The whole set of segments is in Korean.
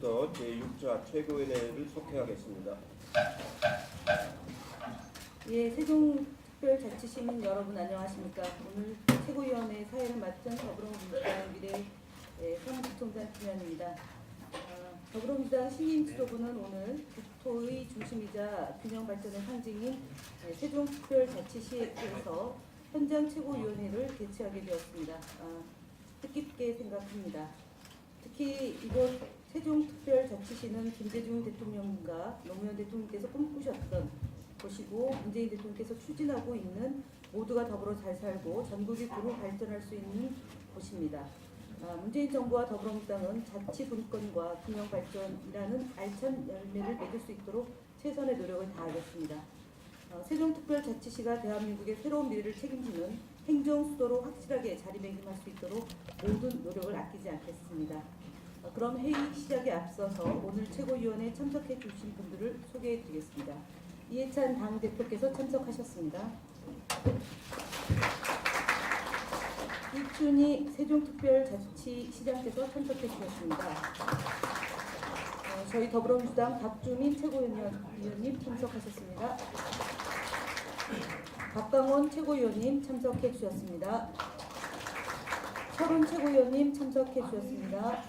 지금부터 제6차 최고위원회를 속회하겠습니다. 예, 세종특별자치시민 여러분 안녕하십니까. 오늘 최고위원회 사회를 맡은 더불어민주당 미래 사무부총장 김현입니다. 더불어민주당 신임지도부는 오늘 국토의 중심이자 균형 발전의 상징인 세종특별자치시에서 현장 최고위원회를 개최하게 되었습니다. 뜻깊게 생각합니다. 특히 이곳 세종특별자치시는 김대중 대통령과 노무현 대통령께서 꿈꾸셨던 곳이고 문재인 대통령께서 추진하고 있는 모두가 더불어 잘 살고 전국이 고루 발전할 수 있는 곳입니다. 문재인 정부와 더불어민주당은 자치 분권과 균형 발전이라는 알찬 열매를 맺을 수 있도록 최선의 노력을 다하겠습니다. 세종특별자치시가 대한민국의 새로운 미래를 책임지는 행정수도로 확실하게 자리매김할 수 있도록 모든 노력을 아끼지 않겠습니다. 그럼 회의 시작에 앞서서 오늘 최고위원회에 참석해 주신 분들을 소개해 드리겠습니다. 이해찬 당대표께서 참석하셨습니다. 이춘희 세종특별자치시장께서 참석해 주셨습니다. 저희 더불어민주당 박주민 최고위원님 참석하셨습니다. 박강원 최고위원님 참석해 주셨습니다. 철훈 최고위원님 참석해 주셨습니다.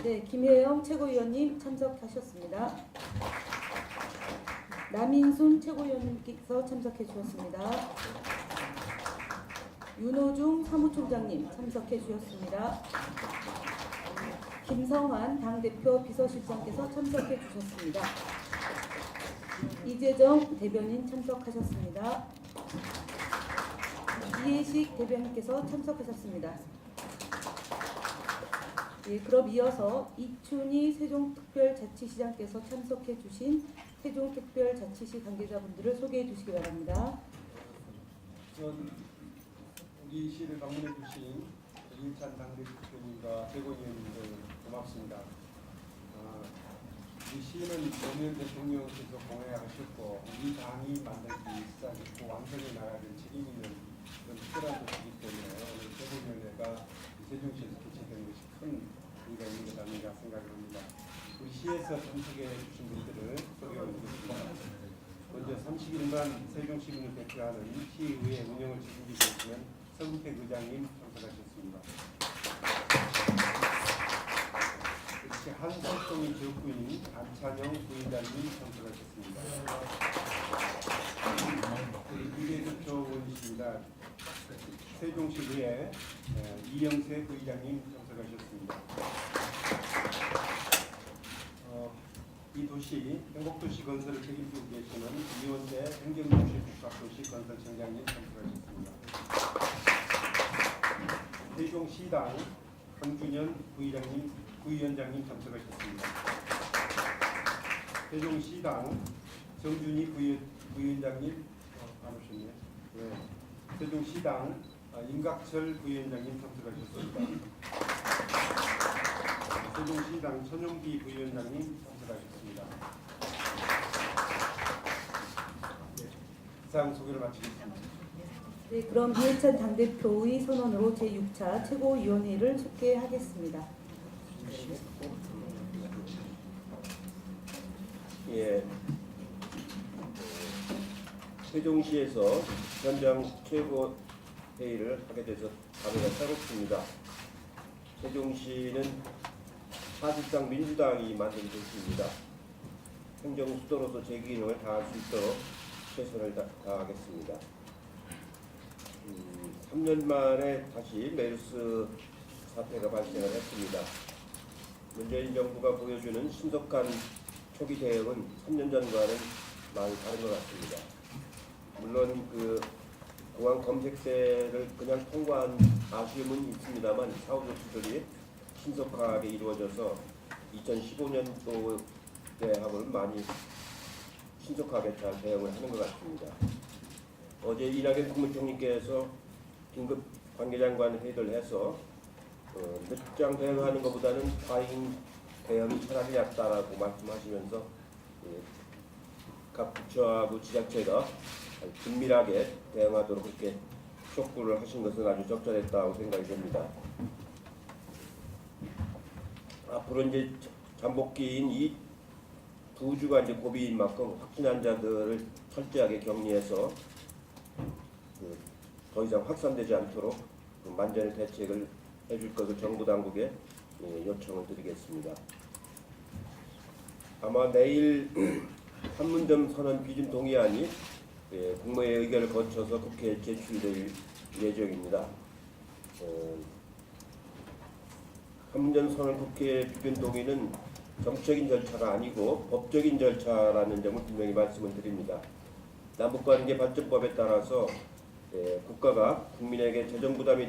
네, 김혜영 최고위원님 참석하셨습니다. 남인순 최고위원님께서 참석해 주셨습니다. 윤호중 사무총장님 참석해 주셨습니다. 김성환 당대표 비서실장께서 참석해 주셨습니다. 이재정 대변인 참석하셨습니다. 이해식 대변인께서 참석하셨습니다. 예, 그럼 이어서 이춘희 세종특별자치시장께서 참석해 주신 세종특별자치시 관계자분들을 소개해 주시기 바랍니다. 우리 시를 방문해 주신 이해찬 당대표님과 최고위원님들 고맙습니다. 우리 시는 노무현 대통령께서 공약하셨고 우리 당이 만들기 시작했고 완성해 나가야 될 책임 있는 그런 특별한 곳이기 때문에 오늘 최고위원회가 세종시에서 개최된 것이 큰 의미가 있는 것 아닌가 생각을 합니다. 우리 시에서 참석해 주신 분들을 소개해 드리겠습니다. 먼저 31만 세종시민을 대표하는 시의회 운영을 책임지고 계시는 서금택 의장님 참석하셨습니다. 이렇게 한살동의 지역구인 안찬영 부인장님 참석하셨습니다. 미래대표 의원이십니다. 세종시의회 이영세 부의장님 참석하셨습니다. 이 도시 행복도시 건설을 책임지고 계시는 이원재 행정도시 복합도시 건설청장님 참석하셨습니다. 세종시당 강준현 부위원장님 참석하셨습니다. 세종시당 정준희 부위원장님 안 오셨네요. 네. 세종시당 임각철 부위원장님 참석하셨습니다. 세종시당 천용기 부위원장님 참석하셨습니다. 이상 소개를 마치겠습니다. 네, 그럼 이해찬 당대표의 선언으로 제6차 최고위원회를 속개하겠습니다. 예, 세종시에서 현장 최고회의를 하게 돼서 감회가 새롭습니다. 세종시는 사실상 민주당이 만든 도시입니다. 행정수도로서 제 기능을 다할 수 있도록 최선을 다하겠습니다. 3년 만에 다시 메르스 사태가 발생을 했습니다. 문재인 정부가 보여주는 신속한 초기 대응은 3년 전과는 많이 다른 것 같습니다. 물론 그 공항 검색대를 그냥 통과한 아쉬움은 있습니다만 사후 조치들이 신속하게 이루어져서 2015년도 대하고는 많이 신속하게 잘 대응을 하는 것 같습니다. 어제 이낙연 국무총리께서 긴급 관계장관 회의를 해서 늦장 대응하는 것보다는 과잉 대응이 차라리 낫다라고 말씀하시면서 각 부처하고 지자체가 긴밀하게 대응하도록 그렇게 촉구를 하신 것은 아주 적절했다고 생각이 됩니다. 앞으로 이제 잠복기인 이 두 주가 이제 고비인 만큼 확진 환자들을 철저하게 격리해서 더 이상 확산되지 않도록 만전의 대책을 해줄 것을 정부 당국에 요청을 드리겠습니다. 아마 내일 판문점 선언 비준 동의안이 국무회의 의결을 거쳐서 국회에 제출될 예정입니다. 판문점 선언 국회 비준 동의는 정치적인 절차가 아니고 법적인 절차라는 점을 분명히 말씀을 드립니다. 남북관계 발전법에 따라서 국가가 국민에게 재정 부담이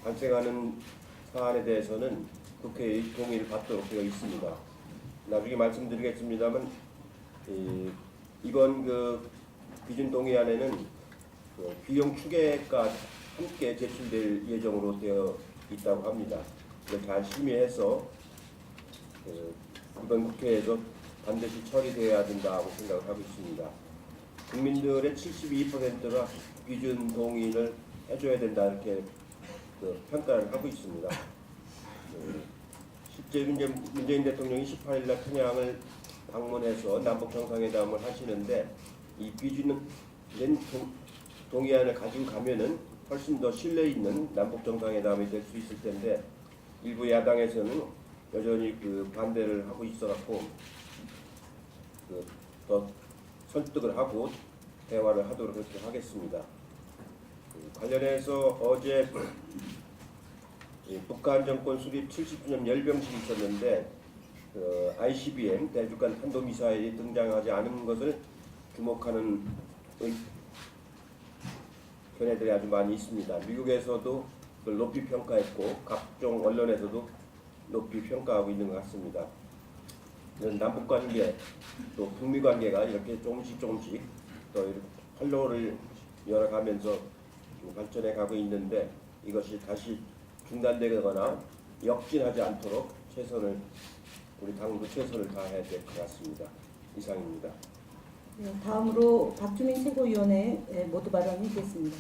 발생하는 사안에 대해서는 국회의 동의를 받도록 되어 있습니다. 나중에 말씀드리겠습니다만 이번 비준 동의안에는 비용 추계가 함께 제출될 예정으로 되어 있다고 합니다. 이걸 잘 심의해서 이번 국회에서 반드시 처리되어야 된다고 생각을 하고 있습니다. 국민들의 72%가 비준 동의를 해줘야 된다 이렇게 평가를 하고 있습니다. 실제 이제 문재인 대통령이 18일날 평양을 방문해서 남북 정상회담을 하시는데 이 비준 동의안을 가지고 가면은 훨씬 더 신뢰 있는 남북 정상회담이 될 수 있을 텐데 일부 야당에서는 여전히 반대를 하고 있어갖고 더 설득을 하고 대화를 하도록 그렇게 하겠습니다. 관련해서 어제 북한 정권 수립 70주년 열병식이 있었는데 ICBM 대륙간 탄도미사일이 등장하지 않은 것을 주목하는 견해들이 아주 많이 있습니다. 미국에서도 그걸 높이 평가했고 각종 언론에서도 높이 평가하고 있는 것 같습니다. 남북관계 또 북미관계가 이렇게 조금씩 또 이렇게 활로를 열어가면서 발전해 가고 있는데 이것이 다시 중단되거나 역진하지 않도록 우리 당도 최선을 다해야 될 것 같습니다. 이상입니다. 네, 다음으로 박주민 최고위원의 모두 발언이겠습니다.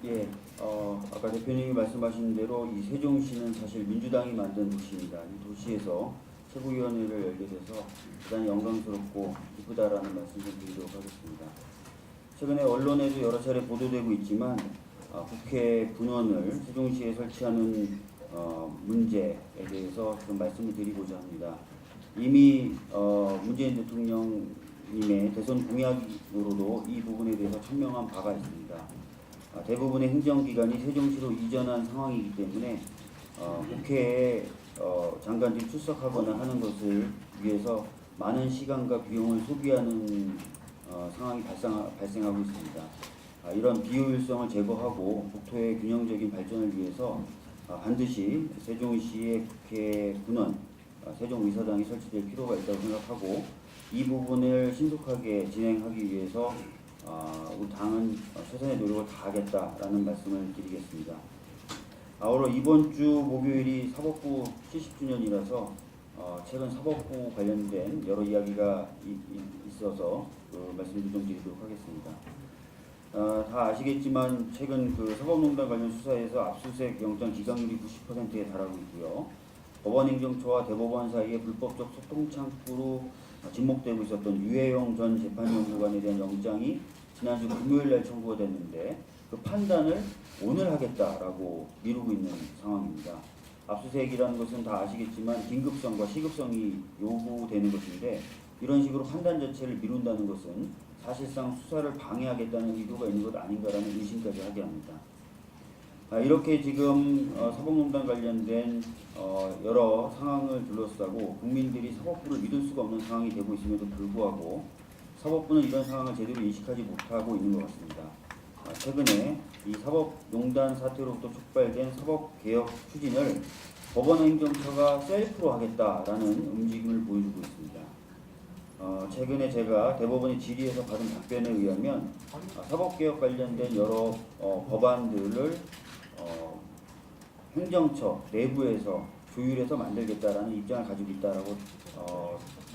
예, 아까 대표님이 말씀하신 대로 이 세종시는 사실 민주당이 만든 도시입니다. 이 도시에서 최고위원회를 열게 돼서 대단히 영광스럽고 기쁘다라는 말씀 좀 드리도록 하겠습니다. 최근에 언론에도 여러 차례 보도되고 있지만 국회 분원을 세종시에 설치하는 문제에 대해서 좀 말씀을 드리고자 합니다. 이미 문재인 대통령님의 대선 공약으로도 이 부분에 대해서 천명한 바가 있습니다. 대부분의 행정기관이 세종시로 이전한 상황이기 때문에 국회에 장관들이 출석하거나 하는 것을 위해서 많은 시간과 비용을 소비하는 상황이 발생하고 있습니다. 이런 비효율성을 제거하고 국토의 균형적인 발전을 위해서 반드시 세종시의 국회 분원, 세종의사당이 설치될 필요가 있다고 생각하고 이 부분을 신속하게 진행하기 위해서 우리 당은 최선의 노력을 다하겠다라는 말씀을 드리겠습니다. 아울러 이번 주 목요일이 사법부 70주년이라서 최근 사법부 관련된 여러 이야기가 있어서 말씀을 좀 드리도록 하겠습니다. 다 아시겠지만 최근 사법농단 관련 수사에서 압수수색 영장 기각률이 90%에 달하고 있고요. 법원행정처와 대법원 사이에 불법적 소통 창구로 지목되고 있었던 유해용 전 재판연구관에 대한 영장이 지난주 금요일날 청구가 됐는데 그 판단을 오늘 하겠다라고 미루고 있는 상황입니다. 압수수색이라는 것은 다 아시겠지만 긴급성과 시급성이 요구되는 것인데 이런 식으로 판단 자체를 미룬다는 것은 사실상 수사를 방해하겠다는 의도가 있는 것 아닌가라는 의심까지 하게 합니다. 이렇게 지금 사법농단 관련된 여러 상황을 둘러싸고 국민들이 사법부를 믿을 수가 없는 상황이 되고 있음에도 불구하고 사법부는 이런 상황을 제대로 인식하지 못하고 있는 것 같습니다. 최근에 이 사법농단 사태로부터 촉발된 사법개혁 추진을 법원행정처가 셀프로 하겠다라는 움직임을 보여주고 있습니다. 최근에 제가 대법원의 질의에서 받은 답변에 의하면 사법개혁 관련된 여러 법안들을 행정처 내부에서 조율해서 만들겠다라는 입장을 가지고 있다라고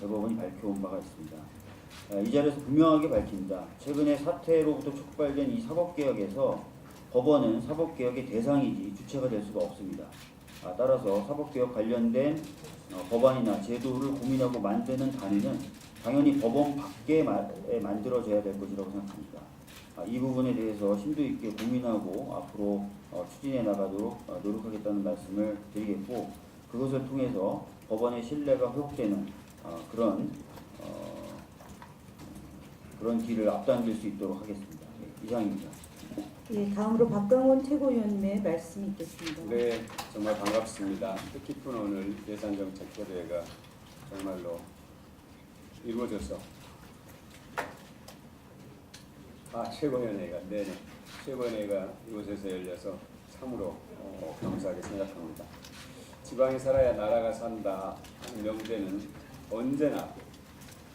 대법원이 밝혀온 바가 있습니다. 이 자리에서 분명하게 밝힙니다. 최근에 사태로부터 촉발된 이 사법개혁에서 법원은 사법개혁의 대상이지 주체가 될 수가 없습니다. 따라서 사법개혁 관련된 법안이나 제도를 고민하고 만드는 단위는 당연히 법원 밖에 만들어져야 될 것이라고 생각합니다. 이 부분에 대해서 심도 있게 고민하고 앞으로 추진해 나가도록 노력하겠다는 말씀을 드리겠고, 그것을 통해서 법원의 신뢰가 회복되는 그런 길을 앞당길 수 있도록 하겠습니다. 이상입니다. 예, 다음으로 박강원 최고위원님의 말씀이 있겠습니다. 네, 정말 반갑습니다. 뜻깊은 오늘 예산정책협의회가 정말로 이루어져서 최고위원회가 최고위원회가 이곳에서 열려서 참으로 감사하게 생각합니다. 지방에 살아야 나라가 산다 하는 명제는 언제나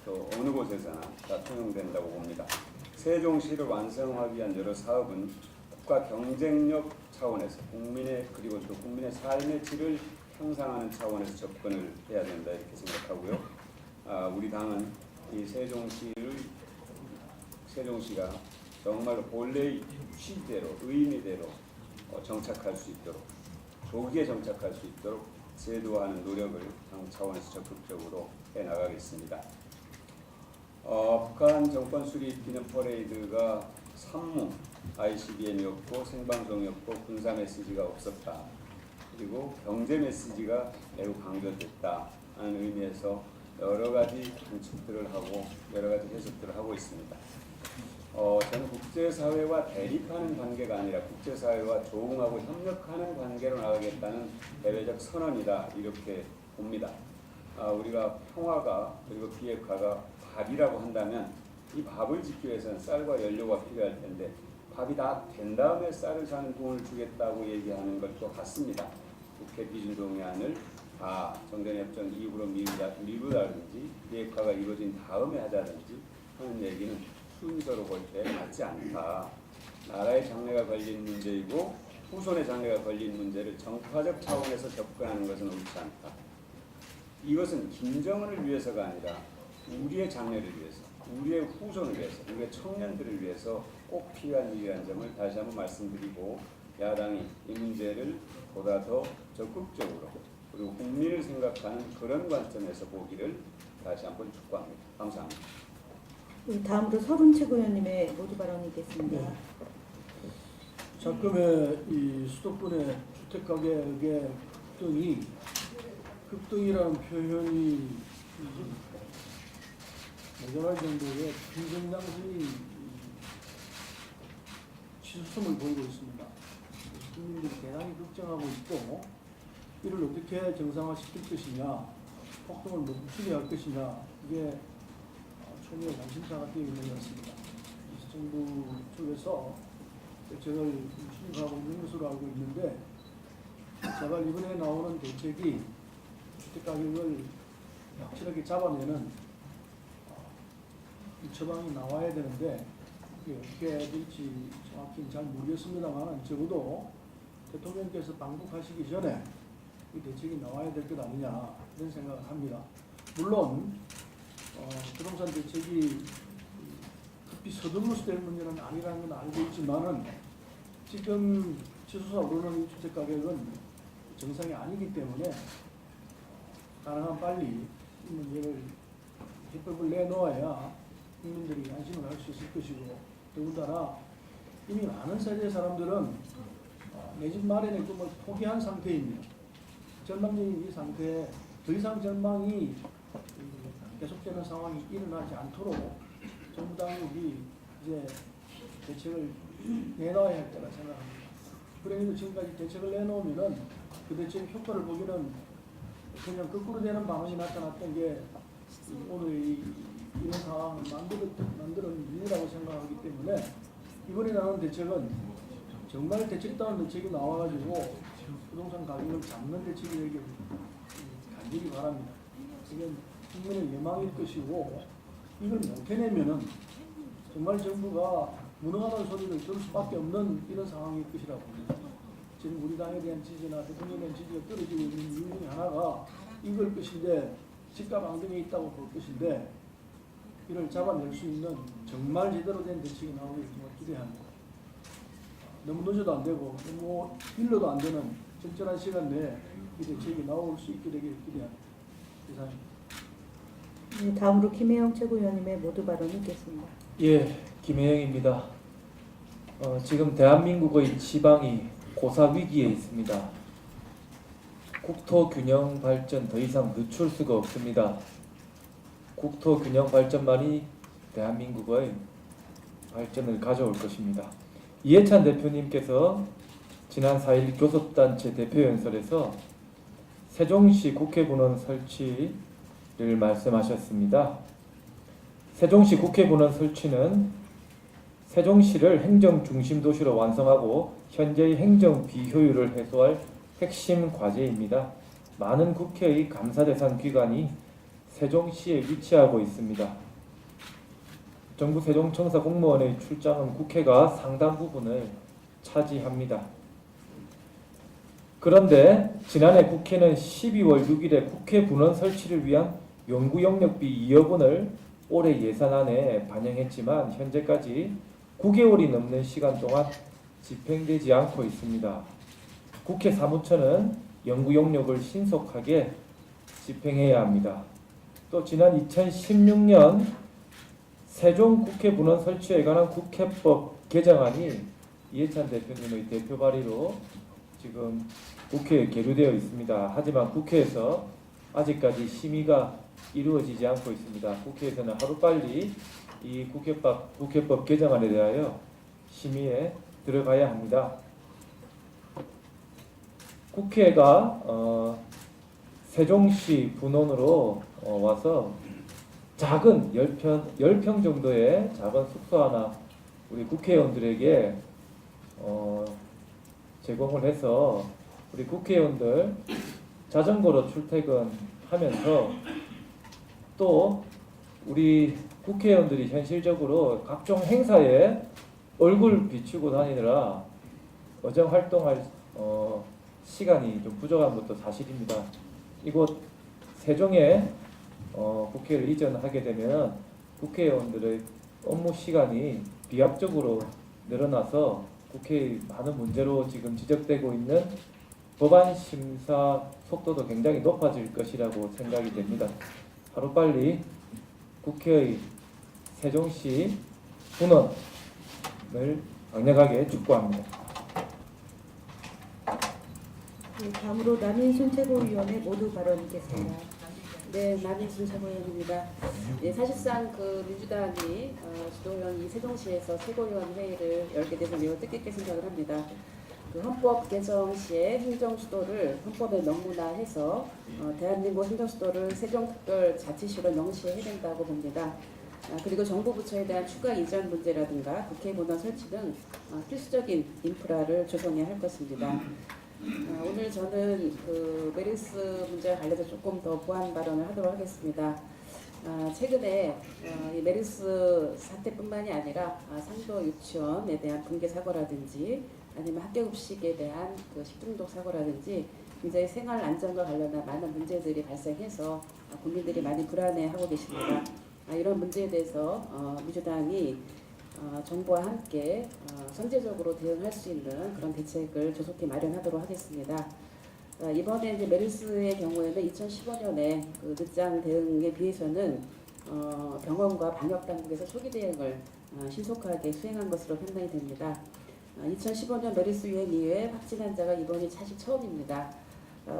또 어느 곳에서나 다 통용된다고 봅니다. 세종시를 완성하기 위한 여러 사업은 국가 경쟁력 차원에서 그리고 또 국민의 삶의 질을 향상하는 차원에서 접근을 해야 된다 이렇게 생각하고요. 우리 당은 이 세종시가 정말로 본래의 취지대로 의미대로 정착할 수 있도록 조기에 정착할 수 있도록 제도화하는 노력을 당 차원에서 적극적으로 해나가겠습니다. 북한 정권 수립 기념 퍼레이드가 산무, ICBM이었고 생방송이었고 군사 메시지가 없었다. 그리고 경제 메시지가 매우 강조됐다 하는 의미에서 여러 가지 관측들을 하고 여러 가지 해석들을 하고 있습니다. 저는 국제사회와 대립하는 관계가 아니라 국제사회와 조응하고 협력하는 관계로 나가겠다는 대외적 선언이다 이렇게 봅니다. 우리가 평화가 그리고 비핵화가 밥이라고 한다면 이 밥을 짓기 위해서는 쌀과 연료가 필요할 텐데 밥이 다 된 다음에 쌀을 사는 돈을 주겠다고 얘기하는 것도 같습니다. 국회 비준동의안을 다 정전협정 이후로 미루다든지 비핵화가 이루어진 다음에 하자든지 하는 얘기는 순서로 볼 때 맞지 않다. 나라의 장래가 걸린 문제이고 후손의 장래가 걸린 문제를 정파적 차원에서 접근하는 것은 옳지 않다. 이것은 김정은을 위해서가 아니라 우리의 장래를 위해서, 우리의 후손을 위해서, 우리의 청년들을 위해서 꼭 필요한 일이라는 점을 다시 한번 말씀드리고, 야당이 이 문제를 보다 더 적극적으로 그리고 국민을 생각하는 그런 관점에서 보기를 다시 한번 촉구합니다. 감사합니다. 예, 다음으로 서른 최고위원님의 모두 발언이 있겠습니다. 작금의 이 수도권의 주택 가격의 급등이라는 표현이 모자랄 정도의 굉장히 치솟음을 보이고 있습니다. 국민들이 대단히 걱정하고 있고, 이를 어떻게 정상화시킬 것이냐, 폭등을 멈추게 할 것이냐, 이게 총리의 관심사가 되어 있는 것 같습니다. 정부 쪽에서 대책을 수립하고 있는 것으로 알고 있는데, 제발 이번에 나오는 대책이 주택가격을 확실하게 잡아내는 이 처방이 나와야 되는데, 이게 어떻게 될지 정확히 잘 모르겠습니다만 적어도 대통령께서 방북하시기 전에 이 대책이 나와야 될 것 아니냐 이런 생각을 합니다. 물론 부동산 대책이 급히 서둘러서 될 문제는 아니라는 건 알고 있지만은 지금 치솟아 오르는 주택 가격은 정상이 아니기 때문에 가능한 빨리 이 문제를 해법을 내놓아야 국민들이 안심을 할 수 있을 것이고, 더군다나 이미 많은 세대의 사람들은 내 집 마련의 꿈을 포기한 상태입니다. 전망적인 이 상태에 더 이상 전망이 계속되는 상황이 일어나지 않도록 정부 당국이 이제 대책을 내놔야 할 때라 생각합니다. 그래도 지금까지 대책을 내놓으면은 그 대책 효과를 보기는 그냥 거꾸로 되는 반응이 나타났던 게 오늘 이런 상황을 만드는 일이라고 생각하기 때문에 이번에 나온 대책은 정말 대책다운 대책이 나와가지고 부동산 가격을 잡는 대책이 되길 간절히 바랍니다. 이건 국민의 예망일 것이고, 이걸 못 해내면은 정말 정부가 무능하다는 소리를 들을 수밖에 없는 이런 상황일 것이라고 봅니다. 지금 우리 당에 대한 지지나 대통령에 대한 지지가 떨어지고 있는 이유 중에 하나가 이걸 것인데, 집값 앙등에 있다고 볼 것인데, 이를 잡아낼 수 있는 정말 제대로 된 대책이 나오길 정말 기대합니다. 너무 늦어도 안 되고 너무 일러도 안 되는 적절한 시간 내에 이 대책이 나올 수 있게 되길 기대한 이상입니다. 네, 다음으로 김혜영 최고위원님의 모두 발언을 듣겠습니다. 예, 김혜영입니다. 지금 대한민국의 지방이 고사 위기에 있습니다. 국토 균형 발전 더 이상 늦출 수가 없습니다. 국토 균형 발전만이 대한민국의 발전을 가져올 것입니다. 이해찬 대표님께서 지난 4일 교섭단체 대표연설에서 세종시 국회본원 설치를 말씀하셨습니다. 세종시 국회본원 설치는 세종시를 행정 중심 도시로 완성하고 현재의 행정 비효율을 해소할 핵심 과제입니다. 많은 국회의 감사 대상 기관이 세종시에 위치하고 있습니다. 정부 세종청사 공무원의 출장은 국회가 상당 부분을 차지합니다. 그런데 지난해 국회는 12월 6일에 국회 분원 설치를 위한 연구 용역비 2억 원을 올해 예산안에 반영했지만 현재까지 9개월이 넘는 시간 동안 집행되지 않고 있습니다. 국회 사무처는 연구 용역을 신속하게 집행해야 합니다. 또 지난 2016년 세종 국회 분원 설치에 관한 국회법 개정안이 이해찬 대표님의 대표 발의로 지금 국회에 계류되어 있습니다. 하지만 국회에서 아직까지 심의가 이루어지지 않고 있습니다. 국회에서는 하루빨리 이 국회법 개정안에 대하여 심의에 들어가야 합니다. 국회가 세종시 분원으로 와서 작은 10평 정도의 작은 숙소 하나 우리 국회의원들에게 제공을 해서 우리 국회의원들 자전거로 출퇴근하면서 또 우리 국회의원들이 현실적으로 각종 행사에 얼굴 비추고 다니느라 어정 활동할 시간이 좀 부족한 것도 사실입니다. 이곳 세종에 국회를 이전하게 되면 국회의원들의 업무 시간이 비합적으로 늘어나서 국회의 많은 문제로 지금 지적되고 있는 법안 심사 속도도 굉장히 높아질 것이라고 생각이 됩니다. 하루빨리 국회의 세종시 분원을 강력하게 촉구합니다. 네, 다음으로 남인순 최고위원의 모두 발언 듣겠습니다. 네, 남인순 최고위원입니다. 예, 사실상 그 민주당이 주도위원이 세종시에서 최고위원 회의를 열게 돼서 매우 뜻깊게 생각을 합니다. 그 헌법 개정 시에 행정 수도를 헌법에 명문화해서 대한민국 행정 수도를 세종특별자치시로 명시해야 된다고 봅니다. 그리고 정부 부처에 대한 추가 이전 문제라든가 국회 본원 설치 등 필수적인 인프라를 조성해야 할 것입니다. 오늘 저는 그 메르스 문제와 관련해서 조금 더 보완 발언을 하도록 하겠습니다. 최근에 이 메르스 사태뿐만이 아니라 상도 유치원에 대한 붕괴 사고라든지 아니면 학교급식에 대한 그 식중독 사고라든지 굉장히 생활 안전과 관련한 많은 문제들이 발생해서 국민들이 많이 불안해하고 계십니다. 이런 문제에 대해서 민주당이 정부와 함께 선제적으로 대응할 수 있는 그런 대책을 조속히 마련하도록 하겠습니다. 이번에 이제 메르스의 경우에는 2015년에 그 늦장 대응에 비해서는 병원과 방역 당국에서 초기 대응을 신속하게 수행한 것으로 판단이 됩니다. 2015년 메르스 유행 이후에 확진 환자가 이번이 사실 처음입니다.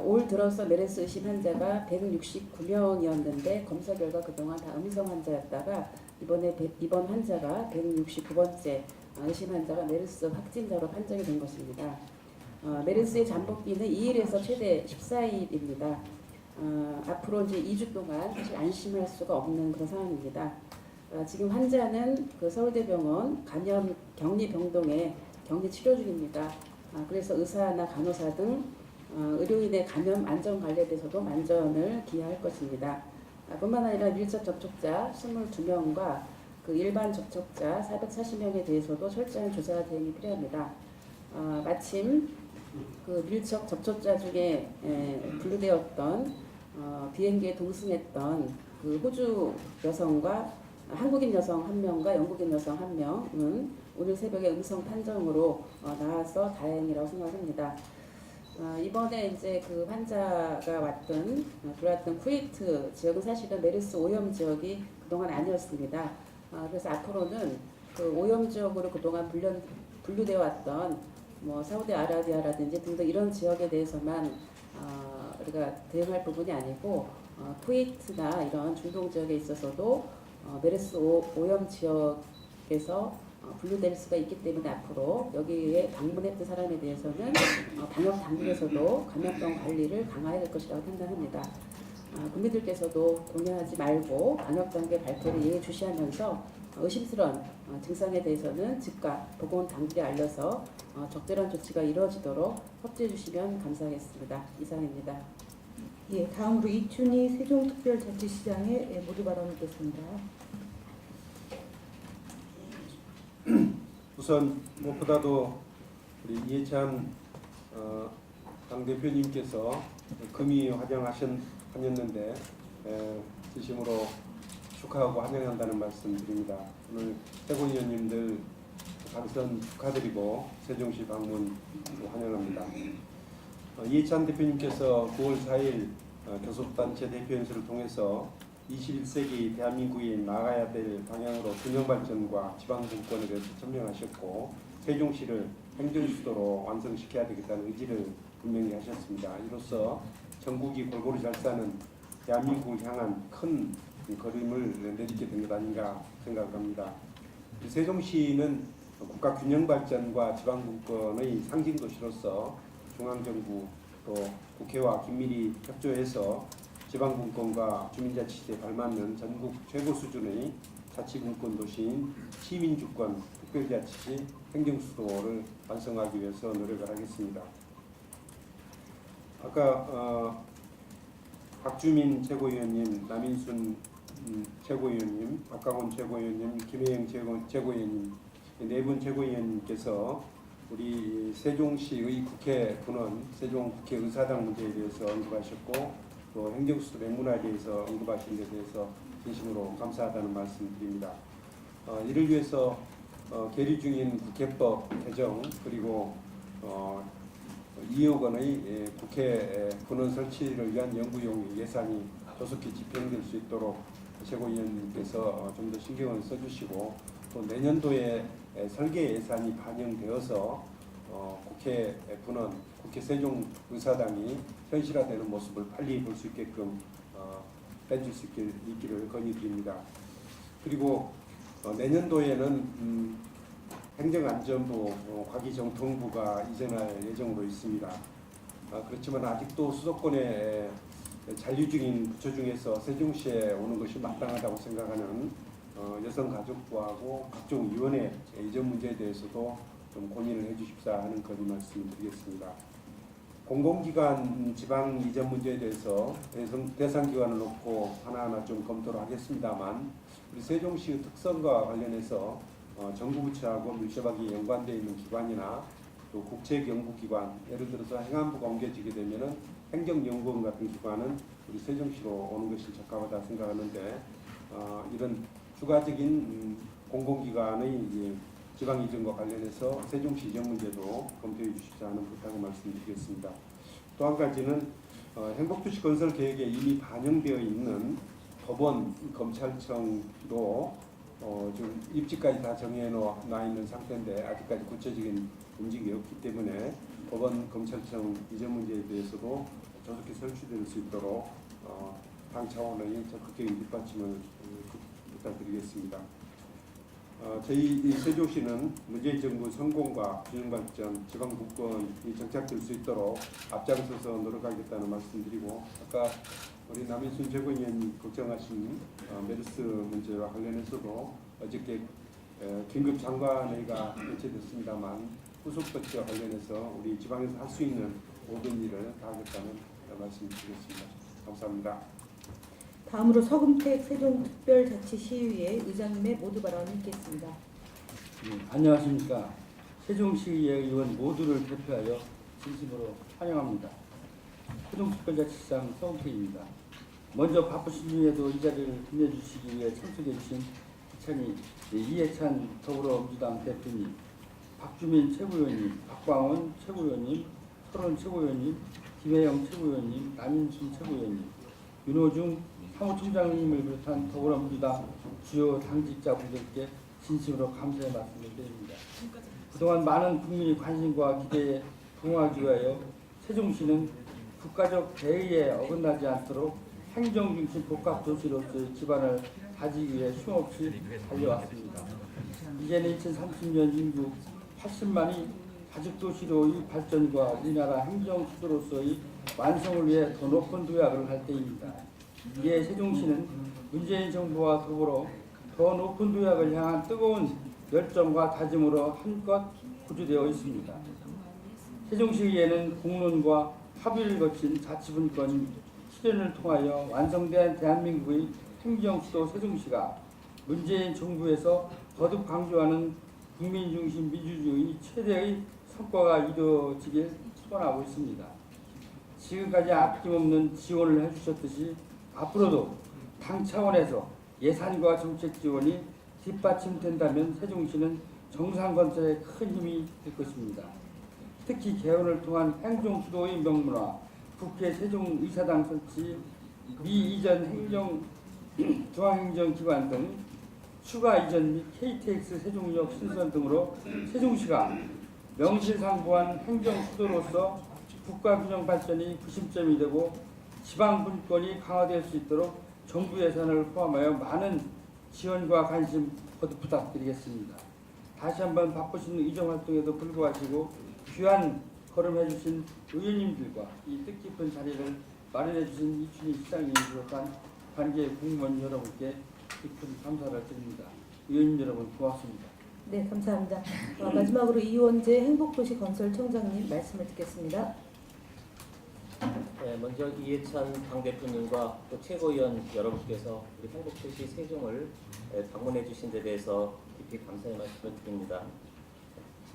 올 들어서 메르스 의심 환자가 169명이었는데 검사 결과 그동안 다 음성 환자였다가 이번에 이번 환자가 169번째 의심 환자가 메르스 확진자로 판정이 된 것입니다. 메르스의 잠복기는 2일에서 최대 14일입니다. 앞으로 이제 2주 동안 사실 안심할 수가 없는 그런 상황입니다. 지금 환자는 그 서울대병원 감염 격리병동에 격리 치료 중입니다. 그래서 의사나 간호사 등 의료인의 감염 안전 관리에 대해서도 만전을 기하할 것입니다. 뿐만 아니라 밀접 접촉자 22명과 그 일반 접촉자 440명에 대해서도 철저한 조사 대응이 필요합니다. 마침 그 밀접 접촉자 중에 분류되었던 비행기에 동승했던 그 호주 여성과 한국인 여성 1명과 영국인 여성 1명은 오늘 새벽에 음성 판정으로 나와서 다행이라고 생각합니다. 이번에 이제 그 환자가 들어왔던 쿠웨이트 지역은 사실은 메르스 오염 지역이 그동안 아니었습니다. 그래서 앞으로는 그 오염 지역으로 그동안 분류되어 왔던 뭐 사우디아라비아라든지 등등 이런 지역에 대해서만 우리가 대응할 부분이 아니고 쿠웨이트나 이런 중동 지역에 있어서도 메르스 오염 지역에서 분류될 수가 있기 때문에 앞으로 여기에 방문했던 사람에 대해서는 방역 당국에서도 감염병 관리를 강화해야 될 것이라고 판단합니다. 국민들께서도 동요하지 말고 방역 당국의 발표를 예의주시하면서 의심스러운 증상에 대해서는 즉각 보건 당국에 알려서 적절한 조치가 이루어지도록 협조해 주시면 감사하겠습니다. 이상입니다. 예, 다음으로 이춘희 세종특별자치시장의 모두 발언 듣겠습니다. 우선 무엇보다도 우리 이해찬 당대표님께서 금이 환영하셨는데 진심으로 축하하고 환영한다는 말씀 드립니다. 오늘 최고위원님들 당선 축하드리고 세종시 방문 환영합니다. 이해찬 대표님께서 9월 4일 교섭단체 대표연설을 통해서 21세기 대한민국이 나가야 될 방향으로 균형발전과 지방분권에 대해서 천명하셨고 세종시를 행정수도로 완성시켜야 되겠다는 의지를 분명히 하셨습니다. 이로써 전국이 골고루 잘 사는 대한민국을 향한 큰 걸음을 내딛게 된 것 아닌가 생각합니다. 세종시는 국가 균형발전과 지방분권의 상징도시로서 중앙정부 또 국회와 긴밀히 협조해서 지방분권과 주민자치제에 발맞는 전국 최고 수준의 자치분권 도시인 시민주권 특별자치시 행정수도를 완성하기 위해서 노력을 하겠습니다. 아까 박주민 최고위원님, 남인순 최고위원님, 박강원 최고위원님, 김혜영 최고위원님 네 분 최고위원님께서 우리 세종시의 국회 분원, 세종국회 의사당 문제에 대해서 언급하셨고 또 행정수도 맹문화에 대해서 언급하신 데 대해서 진심으로 감사하다는 말씀 드립니다. 이를 위해서 계류 중인 국회법 개정 그리고 2억 원의 국회 분원 설치를 위한 연구용 예산이 조속히 집행될 수 있도록 최고위원님께서 좀 더 신경을 써주시고 또 내년도에 설계 예산이 반영되어서 국회 분원, 국회 세종 의사당이 현실화되는 모습을 빨리 볼 수 있게끔 해줄 수 있기를 건의드립니다. 그리고 내년도에는 행정안전부, 과기정통부가 이전할 예정으로 있습니다. 그렇지만 아직도 수도권에 잔류 중인 부처 중에서 세종시에 오는 것이 마땅하다고 생각하는 여성가족부하고 각종 위원회 이전 문제에 대해서도 좀 고민을 해주십사 하는 건의 말씀드리겠습니다. 공공기관 지방 이전 문제에 대해서 대상 기관을 놓고 하나하나 좀 검토를 하겠습니다만 우리 세종시의 특성과 관련해서 정부부처하고 밀접하게 연관되어 있는 기관이나 또 국책연구기관, 예를 들어서 행안부가 옮겨지게 되면은 행정연구원 같은 기관은 우리 세종시로 오는 것이 적합하다 생각하는데 이런 추가적인 공공기관의 지방 이전과 관련해서 세종시 이전 문제도 검토해 주시자 하는 부탁을 말씀드리겠습니다. 또 한 가지는 행복도시 건설 계획에 이미 반영되어 있는 법원, 검찰청도 좀 입지까지 다 정해 놔 있는 상태인데 아직까지 구체적인 움직임이 없기 때문에 법원, 검찰청 이전 문제에 대해서도 조속히 설치될 수 있도록 당 차원의 적극적인 뒷받침을 부탁드리겠습니다. 저희 세종시는 문재인 정부 성공과 균형발전, 지방분권이 정착될 수 있도록 앞장서서 노력하겠다는 말씀드리고 아까 우리 남인순 최고위원님 걱정하신 메르스 문제와 관련해서도 어저께 긴급 장관회의가 개최됐습니다만 후속 조치와 관련해서 우리 지방에서 할 수 있는 모든 일을 다 하겠다는 말씀드리겠습니다. 감사합니다. 다음으로 서금택 세종특별자치시의회 의장님의 모두 발언 듣겠습니다. 안녕하십니까. 세종시의 의원 모두를 대표하여 진심으로 환영합니다. 세종특별자치시장 서금택입니다. 먼저 바쁘신 중에도 이 자리를 빛내주시기 위해 참석해 주신 이해찬 더불어민주당 대표님, 박주민 최고위원님, 박광원 최고위원님, 서른 최고위원님, 김혜영 최고위원님, 남인순 최고위원님, 윤호중 사무총장님을 비롯한 더불어민주당 주요 당직자분들께 진심으로 감사의 말씀을 드립니다. 그동안 많은 국민의 관심과 기대에 부응하기 위하여 세종시는 국가적 대의에 어긋나지 않도록 행정중심 복합도시로서의 기반을 다지기 위해 쉼없이 달려왔습니다. 이제는 2030년 인구 80만이 다죽도시로의 발전과 우리나라 행정수도로서의 완성을 위해 더 높은 도약을 할 때입니다. 이에 세종시는 문재인 정부와 더불어 더 높은 도약을 향한 뜨거운 열정과 다짐으로 한껏 구주되어 있습니다. 세종시의회는 공론과 합의를 거친 자치분권 실현을 통하여 완성된 대한민국의 행정수도 세종시가 문재인 정부에서 거듭 강조하는 국민중심 민주주의 최대의 성과가 이루어지길 소원하고 있습니다. 지금까지 아낌없는 지원을 해주셨듯이 앞으로도 당 차원에서 예산과 정책 지원이 뒷받침된다면 세종시는 정상건설에 큰 힘이 될 것입니다. 특히 개헌을 통한 행정수도의 명문화, 국회 세종의사당 설치, 미 이전 중앙행정기관 등 추가 이전 및 KTX 세종역 신설 등으로 세종시가 명실상부한 행정수도로서 국가균형 발전이 구심점이 되고 지방분권이 강화될 수 있도록 정부 예산을 포함하여 많은 지원과 관심 거듭 부탁드리겠습니다. 다시 한번 바쁘신 의정활동에도 불구하시고 귀한 걸음해주신 의원님들과 이 뜻깊은 자리를 마련해주신 이춘희 시장님을 비롯한 관계 공무원 여러분께 깊은 감사를 드립니다. 의원님 여러분 고맙습니다. 네, 감사합니다. 마지막으로 이원재 행복도시건설청장님 말씀을 듣겠습니다. 네, 먼저 이해찬 당대표님과 또 최고위원 여러분께서 우리 행복도시 세종을 방문해 주신 데 대해서 깊이 감사의 말씀을 드립니다.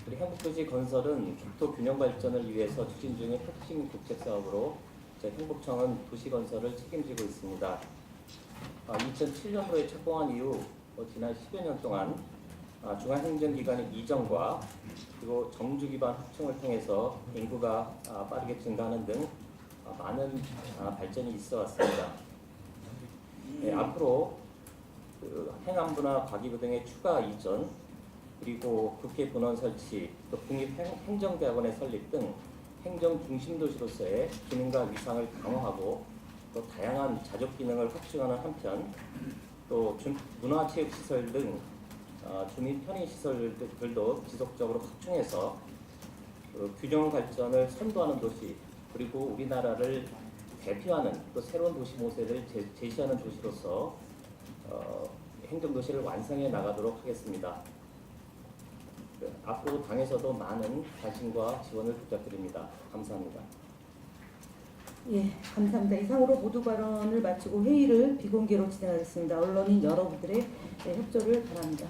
우리 행복도시 건설은 국토 균형 발전을 위해서 추진 중인 핵심 국책 사업으로 저희 행복청은 도시 건설을 책임지고 있습니다. 2007년도에 착공한 이후 지난 10여 년 동안 중앙행정기관의 이전과 그리고 정주기반 확충을 통해서 인구가 빠르게 증가하는 등 많은 발전이 있어 왔습니다. 네, 앞으로 행안부나 과기부 등의 추가 이전, 그리고 국회 본원 설치, 또 국립행정대학원의 설립 등 행정 중심도시로서의 기능과 위상을 강화하고 또 다양한 자족 기능을 확충하는 한편 또 문화체육시설 등 주민 편의시설들도 지속적으로 확충해서 균형 발전을 선도하는 도시, 그리고 우리나라를 대표하는 또 새로운 도시 모델을 제시하는 도시로서 행정도시를 완성해 나가도록 하겠습니다. 앞으로 당에서도 많은 관심과 지원을 부탁드립니다. 감사합니다. 예, 감사합니다. 이상으로 모두 발언을 마치고 회의를 비공개로 진행하겠습니다. 언론인 여러분들의 협조를 바랍니다.